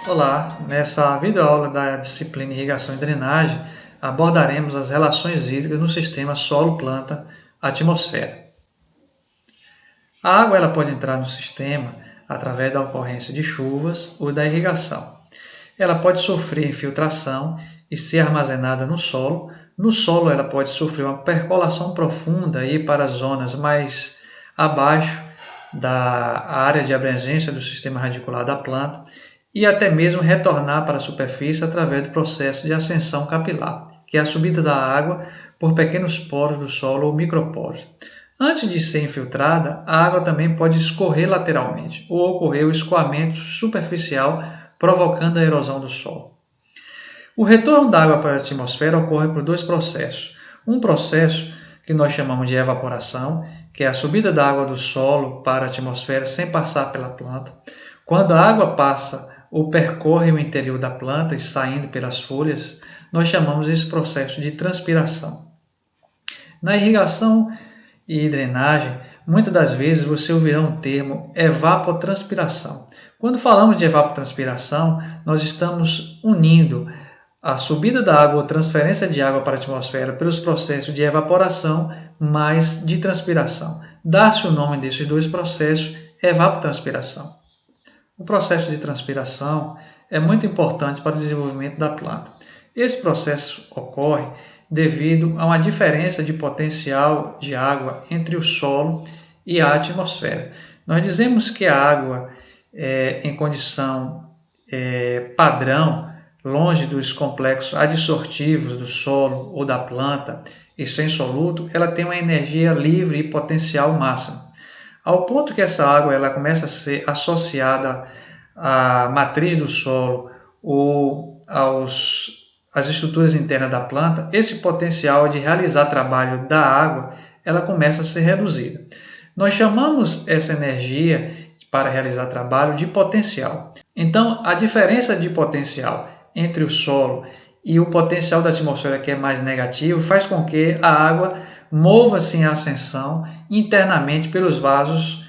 Olá, nessa videoaula da disciplina Irrigação e Drenagem, abordaremos as relações hídricas no sistema solo-planta-atmosfera. A água ela pode entrar no sistema através da ocorrência de chuvas ou da irrigação. Ela pode sofrer infiltração e ser armazenada no solo. No solo ela pode sofrer uma percolação profunda e ir para as zonas mais abaixo da área de abrangência do sistema radicular da planta e até mesmo retornar para a superfície através do processo de ascensão capilar, que é a subida da água por pequenos poros do solo ou microporos. Antes de ser infiltrada, a água também pode escorrer lateralmente ou ocorrer o escoamento superficial, provocando a erosão do solo. O retorno da água para a atmosfera ocorre por dois processos. Um processo que nós chamamos de evaporação, que é a subida da água do solo para a atmosfera sem passar pela planta. Quando a água passa ou percorre o interior da planta e saindo pelas folhas, nós chamamos esse processo de transpiração. Na irrigação e drenagem, muitas das vezes você ouvirá um termo evapotranspiração. Quando falamos de evapotranspiração, nós estamos unindo a subida da água ou transferência de água para a atmosfera pelos processos de evaporação mais de transpiração. Dá-se o nome desses dois processos, evapotranspiração. O processo de transpiração é muito importante para o desenvolvimento da planta. Esse processo ocorre devido a uma diferença de potencial de água entre o solo e a atmosfera. Nós dizemos que a água em condição padrão, longe dos complexos adsortivos do solo ou da planta e sem soluto, ela tem uma energia livre e potencial máximo. Ao ponto que essa água ela começa a ser associada à matriz do solo ou às estruturas internas da planta, esse potencial de realizar trabalho da água ela começa a ser reduzida. Nós chamamos essa energia para realizar trabalho de potencial. Então, a diferença de potencial entre o solo e o potencial da atmosfera, que é mais negativo, faz com que a água mova-se em ascensão internamente pelos vasos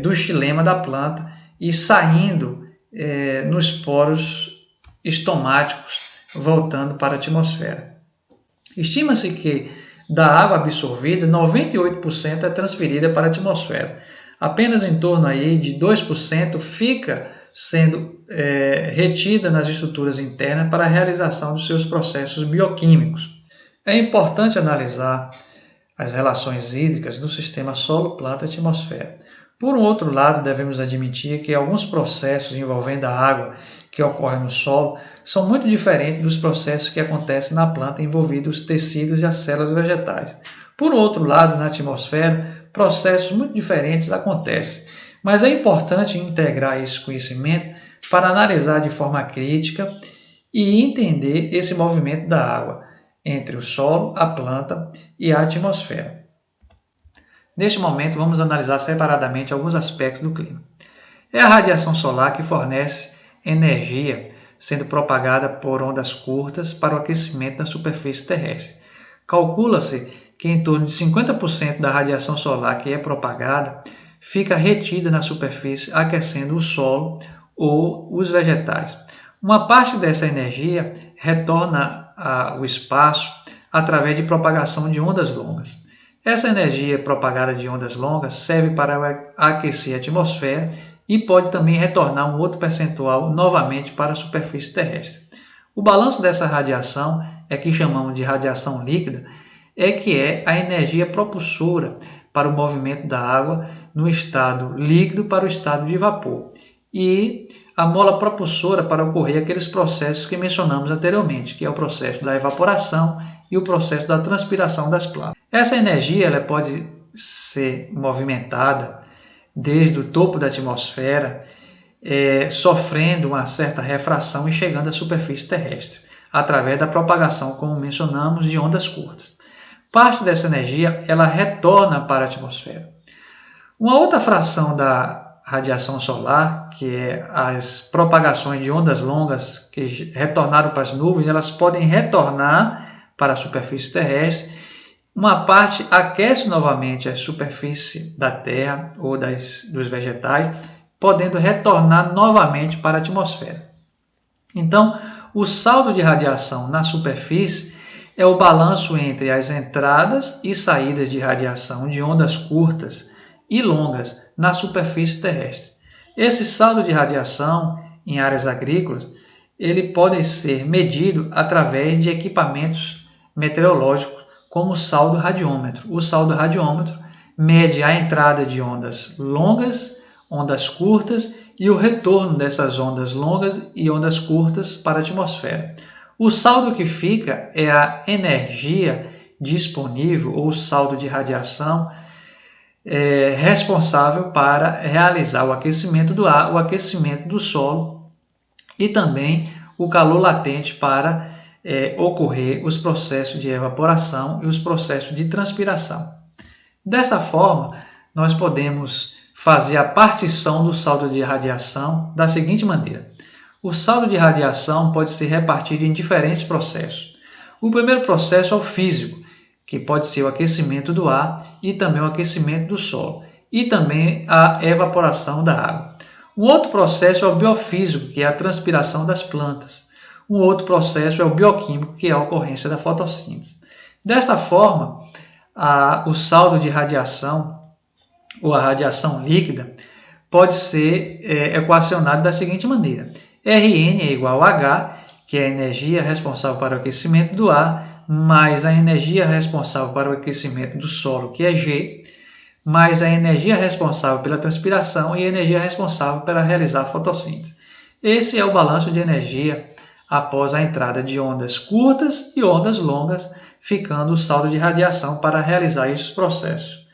do xilema da planta e saindo nos poros estomáticos, voltando para a atmosfera. Estima-se que da água absorvida, 98% é transferida para a atmosfera. Apenas em torno aí de 2% fica sendo retida nas estruturas internas para a realização dos seus processos bioquímicos. É importante analisar as relações hídricas no sistema solo-planta-atmosfera. Por um outro lado, devemos admitir que alguns processos envolvendo a água que ocorrem no solo são muito diferentes dos processos que acontecem na planta envolvendo os tecidos e as células vegetais. Por outro lado, na atmosfera, processos muito diferentes acontecem, mas é importante integrar esse conhecimento para analisar de forma crítica e entender esse movimento da água entre o solo, a planta e a atmosfera. Neste momento, vamos analisar separadamente alguns aspectos do clima. É a radiação solar que fornece energia sendo propagada por ondas curtas para o aquecimento da superfície terrestre. Calcula-se que em torno de 50% da radiação solar que é propagada fica retida na superfície, aquecendo o solo ou os vegetais. Uma parte dessa energia retorna ao espaço através de propagação de ondas longas. Essa energia propagada de ondas longas serve para aquecer a atmosfera e pode também retornar um outro percentual novamente para a superfície terrestre. O balanço dessa radiação é que chamamos de radiação líquida, que é a energia propulsora para o movimento da água no estado líquido para o estado de vapor e a mola propulsora para ocorrer aqueles processos que mencionamos anteriormente, que é o processo da evaporação e o processo da transpiração das plantas. Essa energia ela pode ser movimentada desde o topo da atmosfera, sofrendo uma certa refração e chegando à superfície terrestre, através da propagação, como mencionamos, de ondas curtas. Parte dessa energia ela retorna para a atmosfera. Uma outra fração da radiação solar, que é as propagações de ondas longas que retornaram para as nuvens, elas podem retornar para a superfície terrestre. Uma parte aquece novamente a superfície da terra ou dos vegetais podendo retornar novamente para a atmosfera. Então, o saldo de radiação na superfície é o balanço entre as entradas e saídas de radiação de ondas curtas e longas na superfície terrestre. Esse saldo de radiação em áreas agrícolas, ele pode ser medido através de equipamentos meteorológicos, como o saldo radiômetro. O saldo radiômetro mede a entrada de ondas longas, ondas curtas e o retorno dessas ondas longas e ondas curtas para a atmosfera. O saldo que fica é a energia disponível ou saldo de radiação responsável para realizar o aquecimento do ar, o aquecimento do solo e também o calor latente para ocorrer os processos de evaporação e os processos de transpiração. Dessa forma, nós podemos fazer a partição do saldo de radiação da seguinte maneira. O saldo de radiação pode ser repartido em diferentes processos. O primeiro processo é o físico, que pode ser o aquecimento do ar e também o aquecimento do solo, e também a evaporação da água. Um outro processo é o biofísico, que é a transpiração das plantas. Um outro processo é o bioquímico, que é a ocorrência da fotossíntese. Desta forma, o saldo de radiação, ou a radiação líquida, pode ser equacionado da seguinte maneira. Rn é igual a H, que é a energia responsável para o aquecimento do ar, mais a energia responsável para o aquecimento do solo, que é G, mais a energia responsável pela transpiração e a energia responsável para realizar a fotossíntese. Esse é o balanço de energia após a entrada de ondas curtas e ondas longas, ficando o saldo de radiação para realizar esses processos.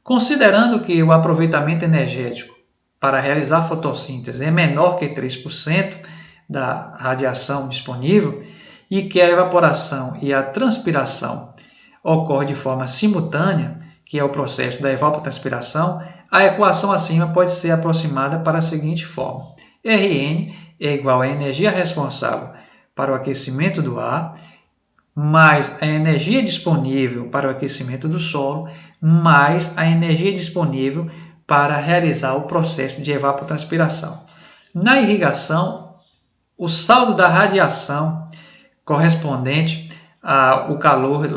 Considerando que o aproveitamento energético para realizar a fotossíntese é menor que 3% da radiação disponível e que a evaporação e a transpiração ocorrem de forma simultânea, que é o processo da evapotranspiração, a equação acima pode ser aproximada para a seguinte forma. Rn é igual à energia responsável para o aquecimento do ar, mais a energia disponível para o aquecimento do solo, mais a energia disponível para realizar o processo de evapotranspiração. Na irrigação, o saldo da radiação correspondente ao calor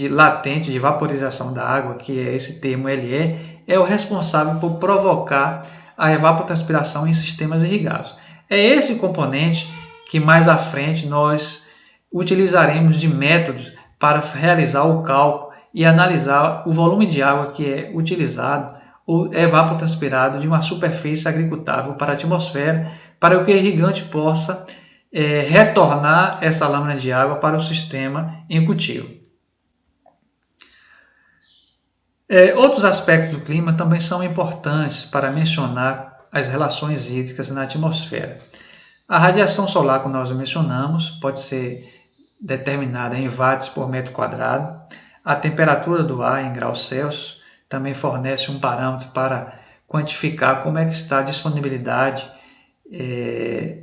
latente de vaporização da água, que é esse termo LE, é o responsável por provocar a evapotranspiração em sistemas irrigados. É esse componente que mais à frente nós utilizaremos de métodos para realizar o cálculo e analisar o volume de água que é utilizado ou evapotranspirado de uma superfície agricultável para a atmosfera, para que o irrigante possa retornar essa lâmina de água para o sistema em cultivo. Outros aspectos do clima também são importantes para mencionar as relações hídricas na atmosfera. A radiação solar, como nós mencionamos, pode ser determinada em watts por metro quadrado. A temperatura do ar em graus Celsius também fornece um parâmetro para quantificar como é que está a disponibilidade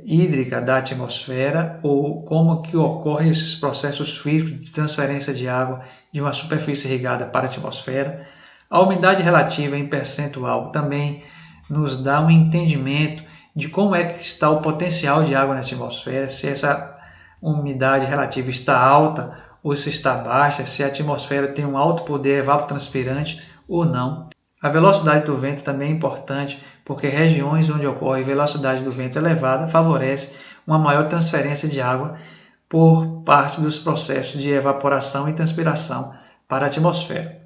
hídrica da atmosfera ou como que ocorrem esses processos físicos de transferência de água de uma superfície irrigada para a atmosfera. A umidade relativa em percentual também nos dá um entendimento de como é que está o potencial de água na atmosfera, se essa umidade relativa está alta ou se está baixa, se a atmosfera tem um alto poder evapotranspirante ou não. A velocidade do vento também é importante, porque regiões onde ocorre velocidade do vento elevada favorece uma maior transferência de água por parte dos processos de evaporação e transpiração para a atmosfera.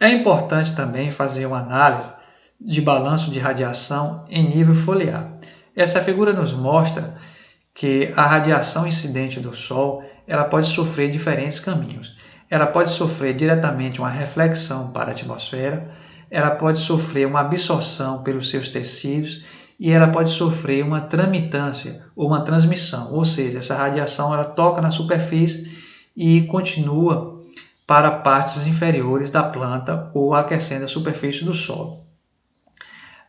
É importante também fazer uma análise de balanço de radiação em nível foliar. Essa figura nos mostra que a radiação incidente do Sol ela pode sofrer diferentes caminhos. Ela pode sofrer diretamente uma reflexão para a atmosfera, ela pode sofrer uma absorção pelos seus tecidos e ela pode sofrer uma tramitância ou uma transmissão, ou seja, essa radiação ela toca na superfície e continua para partes inferiores da planta ou aquecendo a superfície do solo.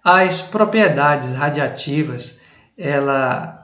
As propriedades radiativas ela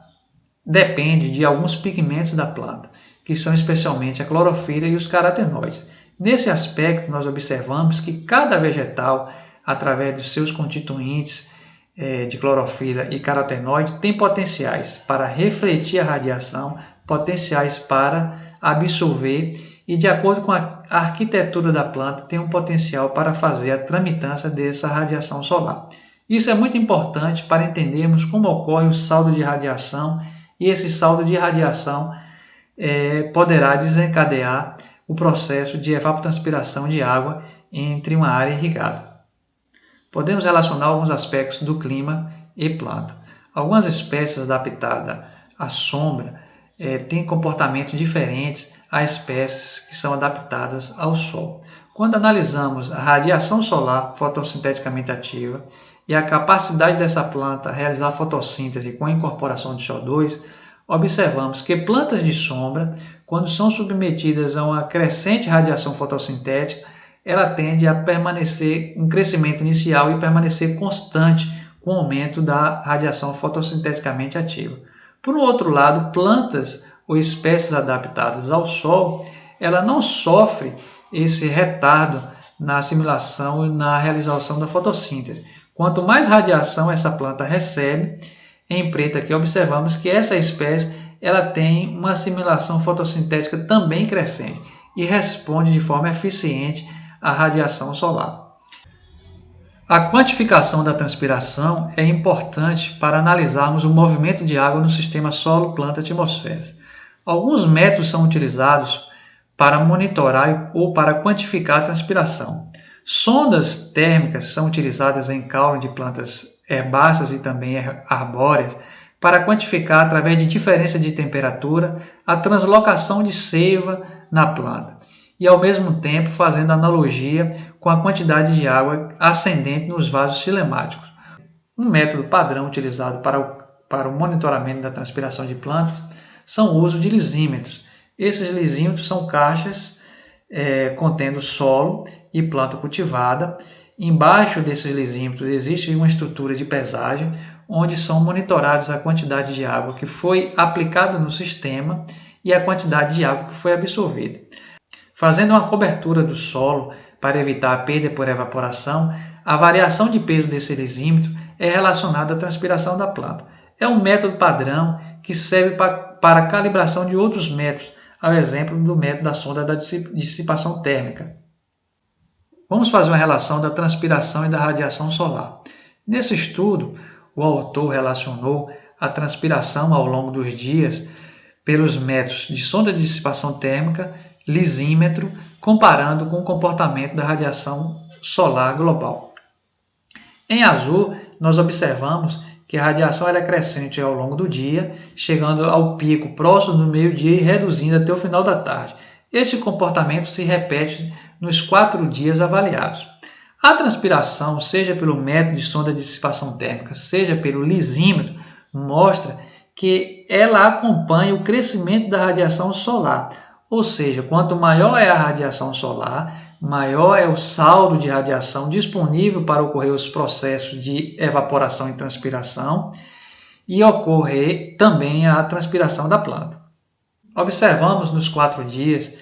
depende de alguns pigmentos da planta, que são especialmente a clorofila e os carotenoides. Nesse aspecto, nós observamos que cada vegetal, através dos seus constituintes de clorofila e carotenoide têm potenciais para refletir a radiação, potenciais para absorver e, de acordo com a arquitetura da planta, tem um potencial para fazer a tramitância dessa radiação solar. Isso é muito importante para entendermos como ocorre o saldo de radiação, e esse saldo de radiação poderá desencadear o processo de evapotranspiração de água entre uma área irrigada. Podemos relacionar alguns aspectos do clima e planta. Algumas espécies adaptadas à sombra têm comportamentos diferentes a espécies que são adaptadas ao sol. Quando analisamos a radiação solar fotossinteticamente ativa e a capacidade dessa planta realizar fotossíntese com a incorporação de CO2, observamos que plantas de sombra, quando são submetidas a uma crescente radiação fotossintética, ela tende a permanecer um crescimento inicial e permanecer constante com o aumento da radiação fotossinteticamente ativa. Por um outro lado, plantas ou espécies adaptadas ao sol, ela não sofre esse retardo na assimilação e na realização da fotossíntese. Quanto mais radiação essa planta recebe, em preto aqui observamos que essa espécie ela tem uma assimilação fotossintética também crescente e responde de forma eficiente à radiação solar. A quantificação da transpiração é importante para analisarmos o movimento de água no sistema solo-planta-atmosfera. Alguns métodos são utilizados para monitorar ou para quantificar a transpiração. Sondas térmicas são utilizadas em caule de plantas herbáceas e também arbóreas para quantificar, através de diferença de temperatura, a translocação de seiva na planta e, ao mesmo tempo, fazendo analogia com a quantidade de água ascendente nos vasos filemáticos. Um método padrão utilizado para o monitoramento da transpiração de plantas são o uso de lisímetros. Esses lisímetros são caixas contendo solo e planta cultivada. Embaixo desses lisímetros existe uma estrutura de pesagem, onde são monitorados a quantidade de água que foi aplicada no sistema e a quantidade de água que foi absorvida. Fazendo uma cobertura do solo para evitar a perda por evaporação, a variação de peso desse lisímetro é relacionada à transpiração da planta. É um método padrão que serve para a calibração de outros métodos, ao exemplo do método da sonda da dissipação térmica. Vamos fazer uma relação da transpiração e da radiação solar. Nesse estudo, o autor relacionou a transpiração ao longo dos dias pelos métodos de sonda de dissipação térmica, lisímetro, comparando com o comportamento da radiação solar global. Em azul, nós observamos que a radiação é crescente ao longo do dia, chegando ao pico próximo do meio-dia e reduzindo até o final da tarde. Esse comportamento se repete nos 4 dias avaliados. A transpiração, seja pelo método de sonda de dissipação térmica, seja pelo lisímetro, mostra que ela acompanha o crescimento da radiação solar. Ou seja, quanto maior é a radiação solar, maior é o saldo de radiação disponível para ocorrer os processos de evaporação e transpiração e ocorrer também a transpiração da planta. Observamos nos 4 dias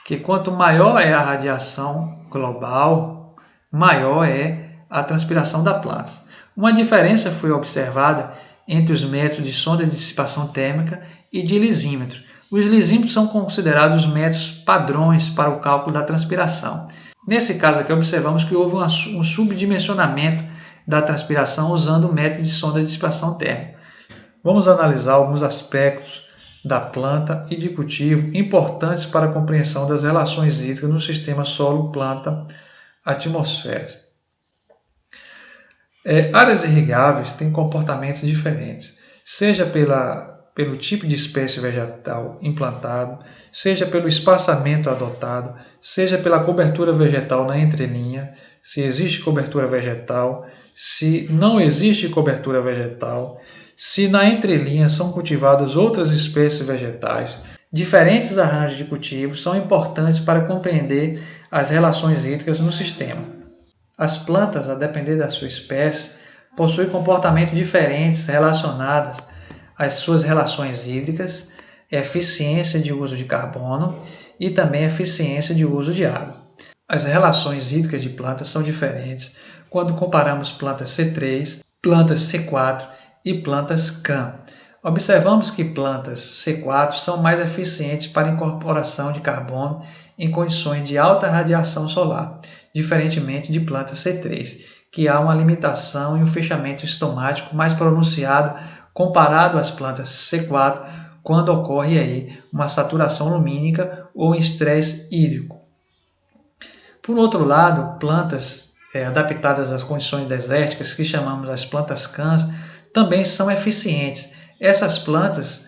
que quanto maior é a radiação global, maior é a transpiração da planta. Uma diferença foi observada entre os métodos de sonda de dissipação térmica e de lisímetro. Os lisímetros são considerados métodos padrões para o cálculo da transpiração. Nesse caso aqui, observamos que houve um subdimensionamento da transpiração usando o método de sonda de dissipação térmica. Vamos analisar alguns aspectos da planta e de cultivo importantes para a compreensão das relações hídricas no sistema solo-planta-atmosfera. Áreas irrigáveis têm comportamentos diferentes, seja pelo tipo de espécie vegetal implantado, seja pelo espaçamento adotado, seja pela cobertura vegetal na entrelinha, se existe cobertura vegetal, se não existe cobertura vegetal, se na entrelinha são cultivadas outras espécies vegetais. Diferentes arranjos de cultivo são importantes para compreender as relações hídricas no sistema. As plantas, a depender da sua espécie, possuem comportamentos diferentes relacionados às suas relações hídricas, eficiência de uso de carbono e também eficiência de uso de água. As relações hídricas de plantas são diferentes quando comparamos plantas C3 plantas C4 e plantas CAN. Observamos que plantas C4 são mais eficientes para a incorporação de carbono em condições de alta radiação solar, diferentemente de plantas C3, que há uma limitação e um fechamento estomático mais pronunciado comparado às plantas C4, quando ocorre aí uma saturação lumínica ou estresse hídrico. Por outro lado, plantas adaptadas às condições desérticas, que chamamos as plantas CANs, também são eficientes. Essas plantas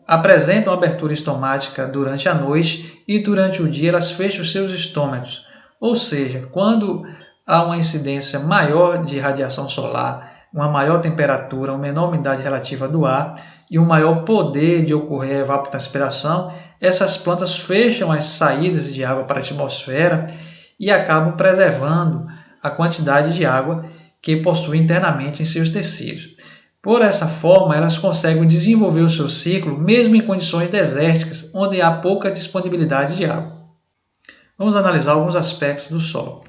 apresentam abertura estomática durante a noite e durante o dia elas fecham os seus estômagos. Ou seja, quando há uma incidência maior de radiação solar, uma maior temperatura, uma menor umidade relativa do ar e um maior poder de ocorrer evapotranspiração, essas plantas fecham as saídas de água para a atmosfera e acabam preservando a quantidade de água que possuem internamente em seus tecidos. Por essa forma, elas conseguem desenvolver o seu ciclo mesmo em condições desérticas, onde há pouca disponibilidade de água. Vamos analisar alguns aspectos do solo.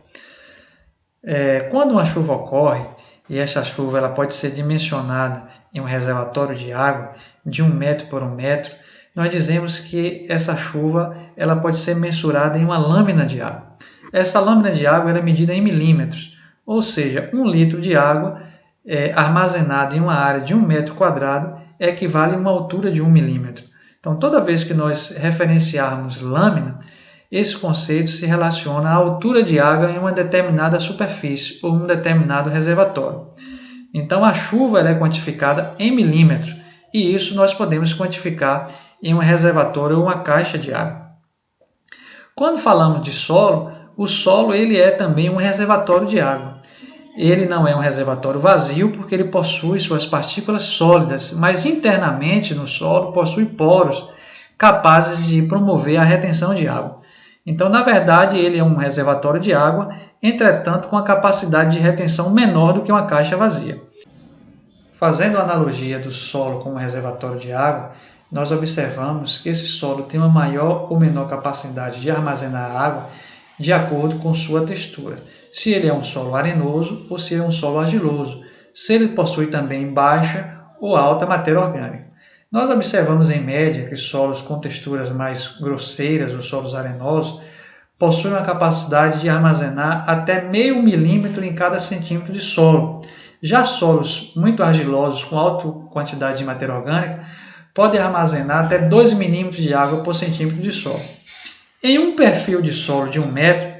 Quando uma chuva ocorre, e essa chuva ela pode ser dimensionada em um reservatório de água de 1 metro por 1 metro, nós dizemos que essa chuva ela pode ser mensurada em uma lâmina de água. Essa lâmina de água é medida em milímetros, ou seja, 1 litro de água armazenada em uma área de 1 metro quadrado equivale a uma altura de 1 milímetro. Então, toda vez que nós referenciarmos lâmina, esse conceito se relaciona à altura de água em uma determinada superfície ou um determinado reservatório. Então, a chuva é quantificada em milímetros e isso nós podemos quantificar em um reservatório ou uma caixa de água. Quando falamos de solo, o solo ele é também um reservatório de água. Ele não é um reservatório vazio porque ele possui suas partículas sólidas, mas internamente no solo possui poros capazes de promover a retenção de água. Então, na verdade, ele é um reservatório de água, entretanto, com a capacidade de retenção menor do que uma caixa vazia. Fazendo a analogia do solo com um reservatório de água, nós observamos que esse solo tem uma maior ou menor capacidade de armazenar água de acordo com sua textura. Se ele é um solo arenoso ou se ele é um solo argiloso, se ele possui também baixa ou alta matéria orgânica. Nós observamos em média que solos com texturas mais grosseiras, os solos arenosos, possuem uma capacidade de armazenar até meio milímetro em cada centímetro de solo. Já solos muito argilosos com alta quantidade de matéria orgânica podem armazenar até 2 milímetros de água por centímetro de solo. Em um perfil de solo de 1 metro,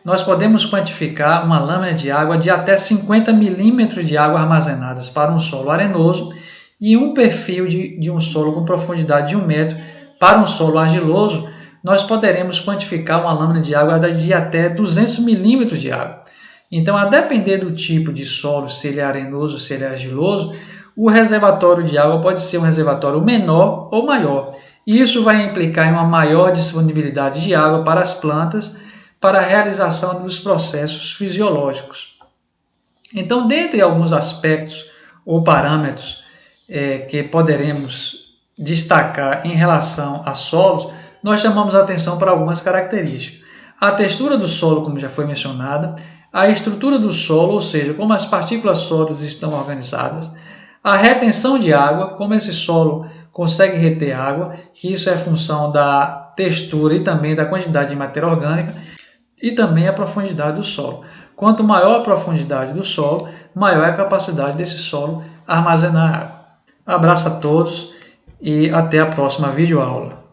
nós podemos quantificar uma lâmina de água de até 50 milímetros de água armazenadas para um solo arenoso e um perfil de um solo com profundidade de 1 metro para um solo argiloso, nós poderemos quantificar uma lâmina de água de até 200 milímetros de água. Então, a depender do tipo de solo, se ele é arenoso, se ele é argiloso, o reservatório de água pode ser um reservatório menor ou maior. E isso vai implicar em uma maior disponibilidade de água para as plantas para a realização dos processos fisiológicos. Então, dentre alguns aspectos ou parâmetros que poderemos destacar em relação a solos, nós chamamos a atenção para algumas características. A textura do solo, como já foi mencionada, a estrutura do solo, ou seja, como as partículas sólidas estão organizadas, a retenção de água, como esse solo consegue reter água, que isso é função da textura e também da quantidade de matéria orgânica, e também a profundidade do solo. Quanto maior a profundidade do solo, maior é a capacidade desse solo armazenar água. Abraço a todos e até a próxima videoaula.